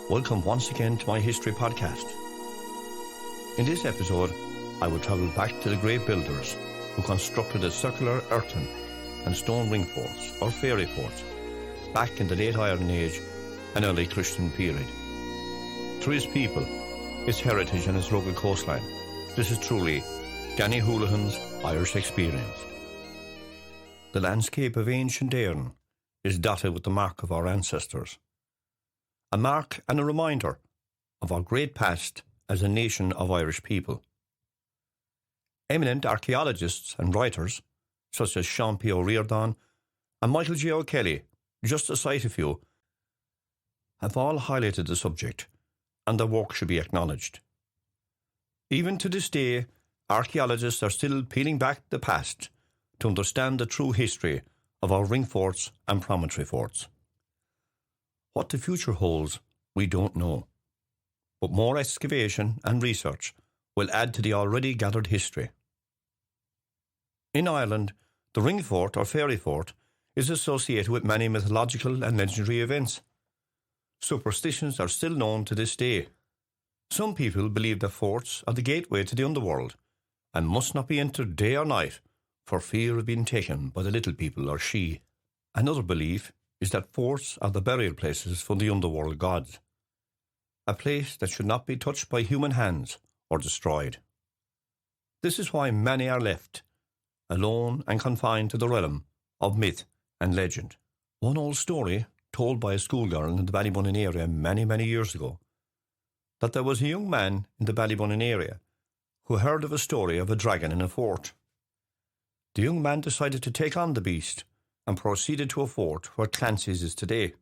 Welcome once again to my history podcast. In this episode, I will travel back to the great builders who constructed the circular earthen and stone ring forts or fairy forts back in the late Iron Age and early Christian period. Through his people, its heritage and its rugged coastline, this is truly Danny Houlihan's Irish experience. The landscape of ancient Éireann is dotted with the mark of our ancestors. A mark and a reminder of our great past as a nation of Irish people. Eminent archaeologists and writers, such as Sean P. O'Riordan and Michael J. O'Kelly, just to cite a few, have all highlighted the subject, and their work should be acknowledged. Even to this day, archaeologists are still peeling back the past to understand the true history of our ring forts and promontory forts. What the future holds, we don't know, but more excavation and research will add to the already gathered history. In Ireland, the ring fort or fairy fort is associated with many mythological and legendary events. Superstitions are still known to this day. Some people believe that forts are the gateway to the underworld and must not be entered day or night for fear of being taken by the little people or she. Another belief is that forts are the burial places for the underworld gods, a place that should not be touched by human hands or destroyed. This is why many are left alone and confined to the realm of myth and legend. One old story told by a schoolgirl in the Ballybunion area many years ago, that there was a young man in the Ballybunion area who heard of a story of a dragon in a fort. The young man decided to take on the beast and proceeded to a fort where Clancy's is today,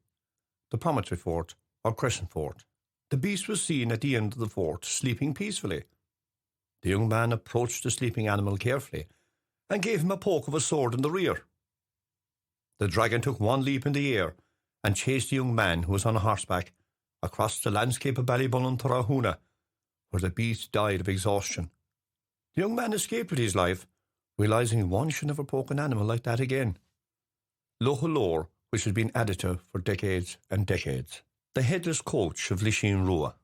the Promontory Fort or Crescent Fort. The beast was seen at the end of the fort, sleeping peacefully. The young man approached the sleeping animal carefully and gave him a poke of a sword in the rear. The dragon took one leap in the air and chased the young man, who was on horseback, across the landscape of Ballybunion to Rath, where the beast died of exhaustion. The young man escaped with his life, realising one should never poke an animal like that again. Local lore which has been added to for decades and decades. The headless coach of Lishin Rua.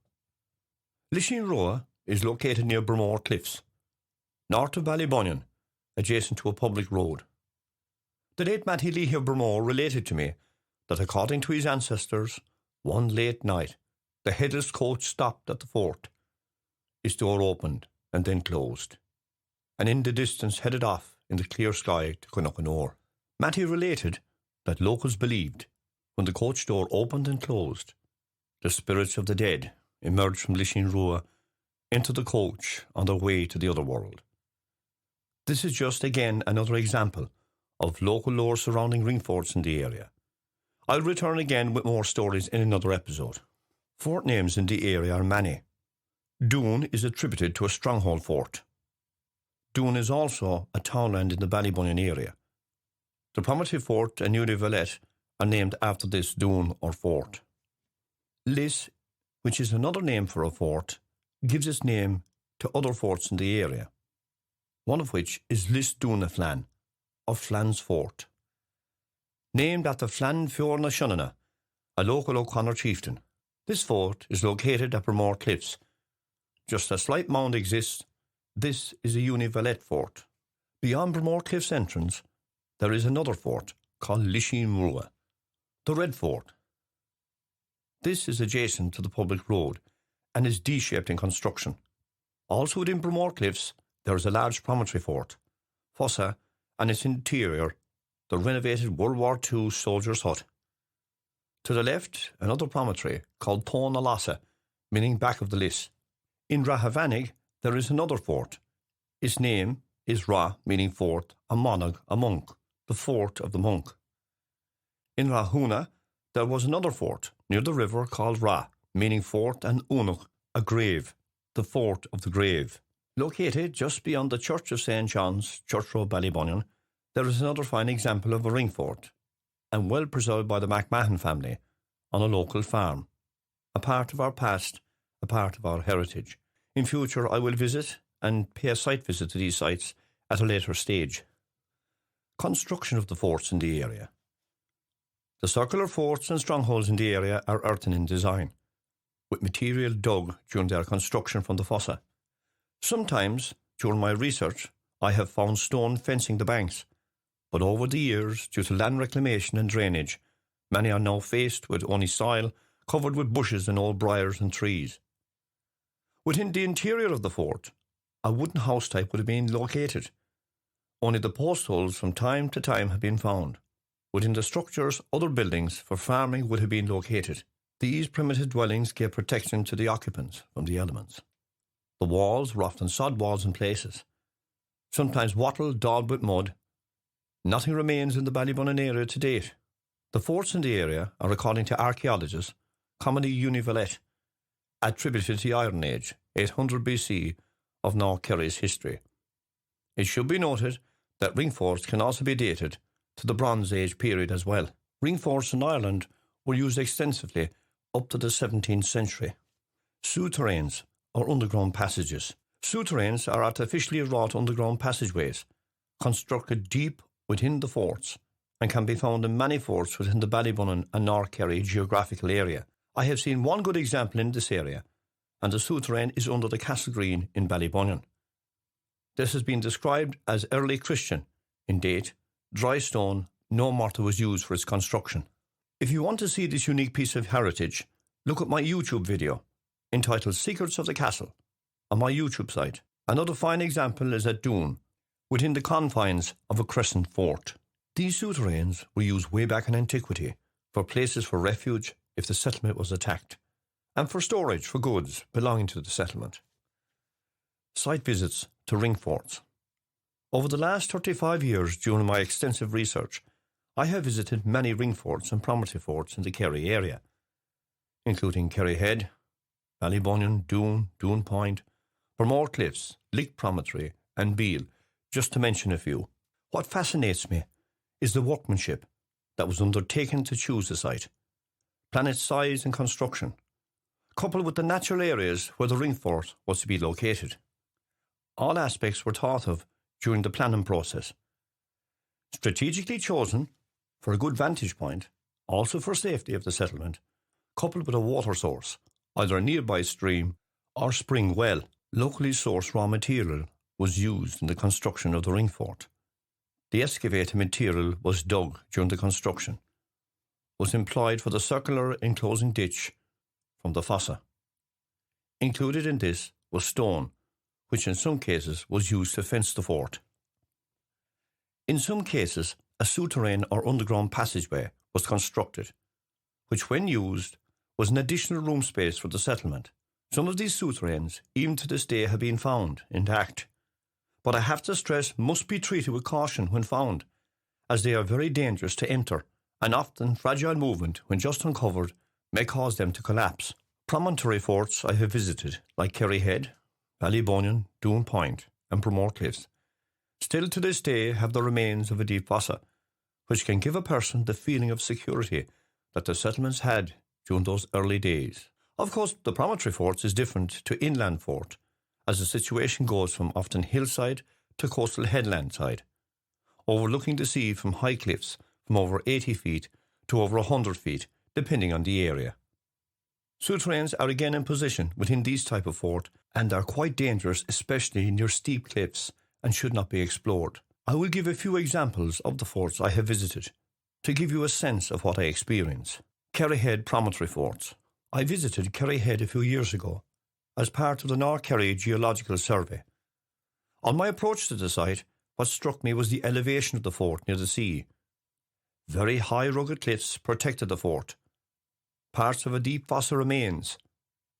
Lishin Rua is located near Bramore Cliffs, north of Ballybunion, adjacent to a public road. The late Matty Leahy of Bramore related to me that according to his ancestors, one late night, the headless coach stopped at the fort. Its door opened and then closed, and in the distance headed off in the clear sky to Cunnacanore. Matty related that locals believed when the coach door opened and closed, the spirits of the dead emerged from Lishin Rua into the coach on their way to the other world. This is just again another example of local lore surrounding ring forts in the area. I'll return again with more stories in another episode. Fort names in the area are many. Doon is attributed to a stronghold fort. Doon is also a townland in the Ballybunion area. The Promontory Fort and Uni Valette are named after this Doon or fort. Lis, which is another name for a fort, gives its name to other forts in the area, one of which is Lis Dúna Flann, or Flann's Fort, named after Flann Fiorna Shunana, a local O'Connor chieftain. This fort is located at Bramore Cliffs. Just a slight mound exists. This is a Uni Valette fort. Beyond Bramore Cliffs entrance, there is another fort called Lishin Rua, the Red Fort. This is adjacent to the public road and is D-shaped in construction. Also within Bramore Cliffs, there is a large promontory fort, Fossa, and its interior, the renovated World War II soldier's hut. To the left, another promontory called Tón Alasa, meaning back of the Lis. In Rahavanig, there is another fort. Its name is Ra, meaning fort, and Monag, a monk, the fort of the monk. In Rahuna, there was another fort near the river called Ra, meaning fort, and Unach, a grave, the fort of the grave. Located just beyond the Church of St. John's, Church Road, Ballybunion, there is another fine example of a ring fort, and well preserved by the McMahon family on a local farm. A part of our past, a part of our heritage. In future, I will visit and pay a site visit to these sites at a later stage. Construction of the forts in the area. The circular forts and strongholds in the area are earthen in design. with material dug during their construction from the fossa. Sometimes, during my research, I have found stone fencing the banks, but over the years, due to land reclamation and drainage, many are now faced with only soil covered with bushes and old briars and trees. Within the interior of the fort, a wooden house type would have been located. Only the post holes from time to time have been found. Within the structures, other buildings for farming would have been located. These primitive dwellings gave protection to the occupants from the elements. The walls were often sod walls in places, sometimes wattled, daubed with mud. Nothing remains in the Ballybunion area to date. The forts in the area are, according to archaeologists, commonly univalent, attributed to the Iron Age, 800 BC, of North Kerry's history. It should be noted that ring forts can also be dated to the Bronze Age period as well. Ring forts in Ireland were used extensively up to the 17th century. Souterrains, or underground passages. Souterrains are artificially wrought underground passageways, constructed deep within the forts, and can be found in many forts within the Ballybunion and North Kerry geographical area. I have seen one good example in this area, and the souterrain is under the Castle Green in Ballybunion. This has been described as early Christian in date, dry stone, no mortar was used for its construction. If you want to see this unique piece of heritage, look at my YouTube video entitled Secrets of the Castle on my YouTube site. Another fine example is at Doon, within the confines of a crescent fort. These souterrains were used way back in antiquity for places for refuge if the settlement was attacked, and for storage for goods belonging to the settlement. Site visits to ring forts. Over the last 35 years during my extensive research, I have visited many ring forts and promontory forts in the Kerry area, including Kerry Head, Ballybunion, Doon Point, Vermore Cliffs, Lick Promontory and Beal, just to mention a few. What fascinates me is the workmanship that was undertaken to choose the site, plan its size and construction, coupled with the natural areas where the ring fort was to be located. All aspects were thought of during the planning process. Strategically chosen for a good vantage point, also for safety of the settlement, coupled with a water source, either a nearby stream or spring well. Locally sourced raw material was used in the construction of the ring fort. The excavated material was dug during the construction, was employed for the circular enclosing ditch from the fossa. Included in this was stone, which in some cases was used to fence the fort. In some cases, a souterrain or underground passageway was constructed, which when used was an additional room space for the settlement. Some of these souterrains, even to this day, have been found intact, but I have to stress must be treated with caution when found, as they are very dangerous to enter, and often fragile movement, when just uncovered, may cause them to collapse. Promontory forts I have visited, like Kerry Head, Ballybunion, Doon Point and Vermore Cliffs, still to this day have the remains of a deep fossa, which can give a person the feeling of security that the settlements had during those early days. Of course, the promontory forts is different to inland fort, as the situation goes from often hillside to coastal headland side, overlooking the sea from high cliffs from over 80 feet to over 100 feet, depending on the area. Souterrains are again in position within these type of fort and are quite dangerous, especially near steep cliffs, and should not be explored. I will give a few examples of the forts I have visited to give you a sense of what I experience. Kerry Head Promontory Forts. I visited Kerry Head a few years ago as part of the North Kerry Geological Survey. On my approach to the site, what struck me was the elevation of the fort near the sea. Very high rugged cliffs protected the fort. Parts of a deep fossa remains,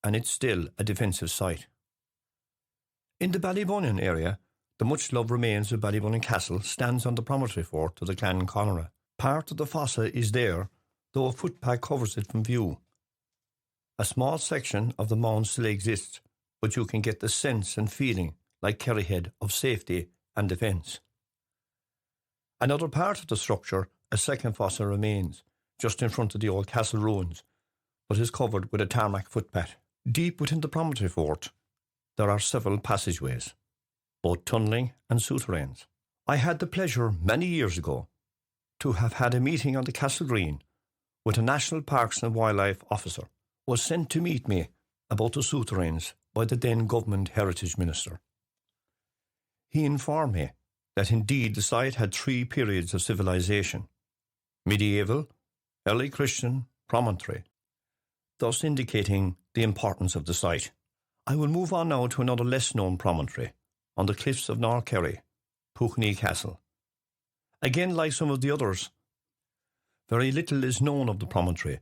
and it's still a defensive site. In the Ballybunion area, the much-loved remains of Ballybunion Castle stands on the promontory fort of the Clan Conora. Part of the fossa is there, though a footpath covers it from view. A small section of the mound still exists, but you can get the sense and feeling, like Kerry Head, of safety and defence. Another part of the structure, a second fossa, remains, just in front of the old castle ruins, but is covered with a tarmac footpath. Deep within the promontory fort, there are several passageways, both tunnelling and souterrains. I had the pleasure many years ago to have had a meeting on the Castle Green with a National Parks and Wildlife officer, was sent to meet me about the souterrains by the then Government Heritage Minister. He informed me that indeed the site had 3 periods of civilization: medieval, early Christian, promontory, thus indicating the importance of the site. I will move on now to another less-known promontory on the cliffs of North Kerry, Púchnaí Castle. Again, like some of the others, very little is known of the promontory,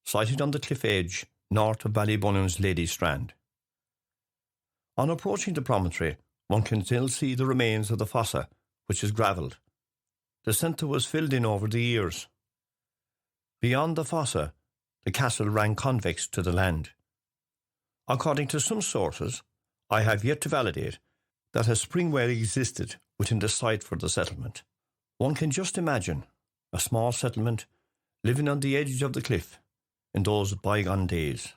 sited on the cliff edge north of Ballybunion's Lady Strand. On approaching the promontory, one can still see the remains of the fossa, which is gravelled. The centre was filled in over the years. Beyond the fossa, the castle ran convex to the land. According to some sources, I have yet to validate, that a spring well existed within the site for the settlement. One can just imagine a small settlement living on the edge of the cliff in those bygone days.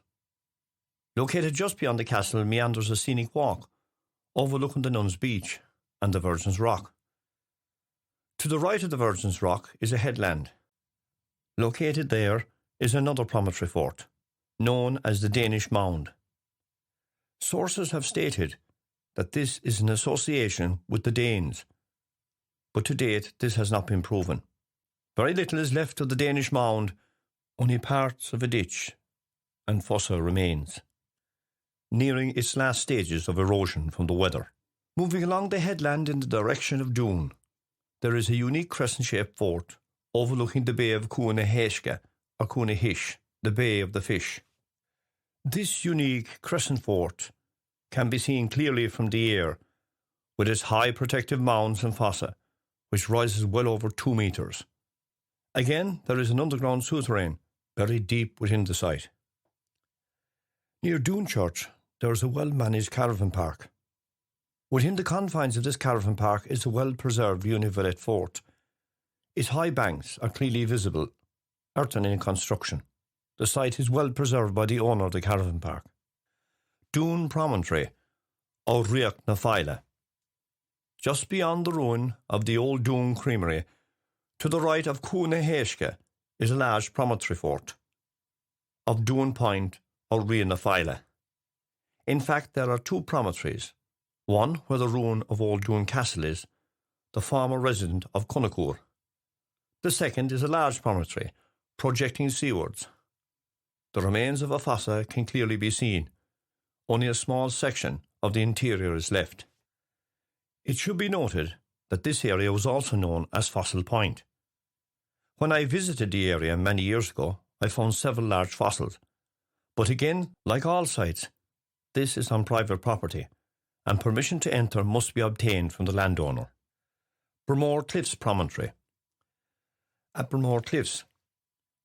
Located just beyond the castle meanders a scenic walk overlooking the Nuns' Beach and the Virgin's Rock. To the right of the Virgin's Rock is a headland. Located there is another promontory fort, known as the Danish Mound. Sources have stated that this is an association with the Danes, but to date this has not been proven. Very little is left of the Danish Mound, only parts of a ditch and fossa remains, nearing its last stages of erosion from the weather. Moving along the headland in the direction of Doon, there is a unique crescent-shaped fort overlooking the Bay of Cúna or Cúna the Bay of the Fish. This unique crescent fort can be seen clearly from the air, with its high protective mounds and fossa, which rises well over 2 metres. Again, there is an underground souterrain buried deep within the site. Near Doon Church, there is a well-managed caravan park. Within the confines of this caravan park is a well-preserved Univalette fort. Its high banks are clearly visible, earthen in construction. The site is well preserved by the owner of the caravan park. Doon Promontory, or Rath na File. Just beyond the ruin of the old Doon Creamery, to the right of Cúna is a large promontory fort of Doon Point or Rath na File. In fact, there are 2 promontories, one where the ruin of old Doon Castle is, the former resident of Cunnacour. The second is a large promontory, projecting seawards. The remains of a fossa can clearly be seen. Only a small section of the interior is left. It should be noted that this area was also known as Fossil Point. When I visited the area many years ago, I found several large fossils. But again, like all sites, this is on private property, and permission to enter must be obtained from the landowner. Bramore Cliffs Promontory. At Bramore Cliffs,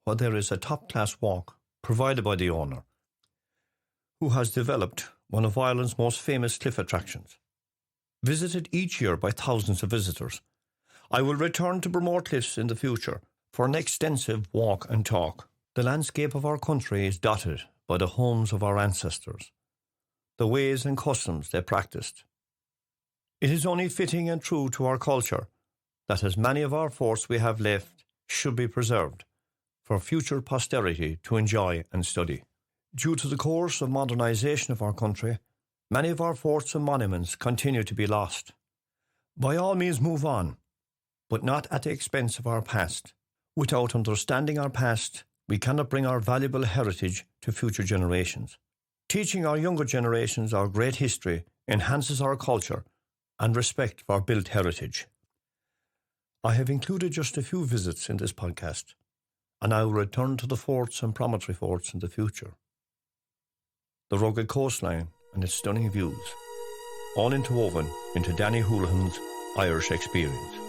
where there is a top-class walk provided by the owner, who has developed one of Ireland's most famous cliff attractions, visited each year by thousands of visitors. I will return to Bramore Cliffs in the future for an extensive walk and talk. The landscape of our country is dotted by the homes of our ancestors, the ways and customs they practiced. It is only fitting and true to our culture that as many of our forts we have left should be preserved for future posterity to enjoy and study. Due to the course of modernisation of our country, many of our forts and monuments continue to be lost. By all means move on, but not at the expense of our past. Without understanding our past, we cannot bring our valuable heritage to future generations. Teaching our younger generations our great history enhances our culture and respect for our built heritage. I have included just a few visits in this podcast, and I will return to the forts and promontory forts in the future. The rugged coastline and its stunning views, all interwoven into Danny Houlihan's Irish experience.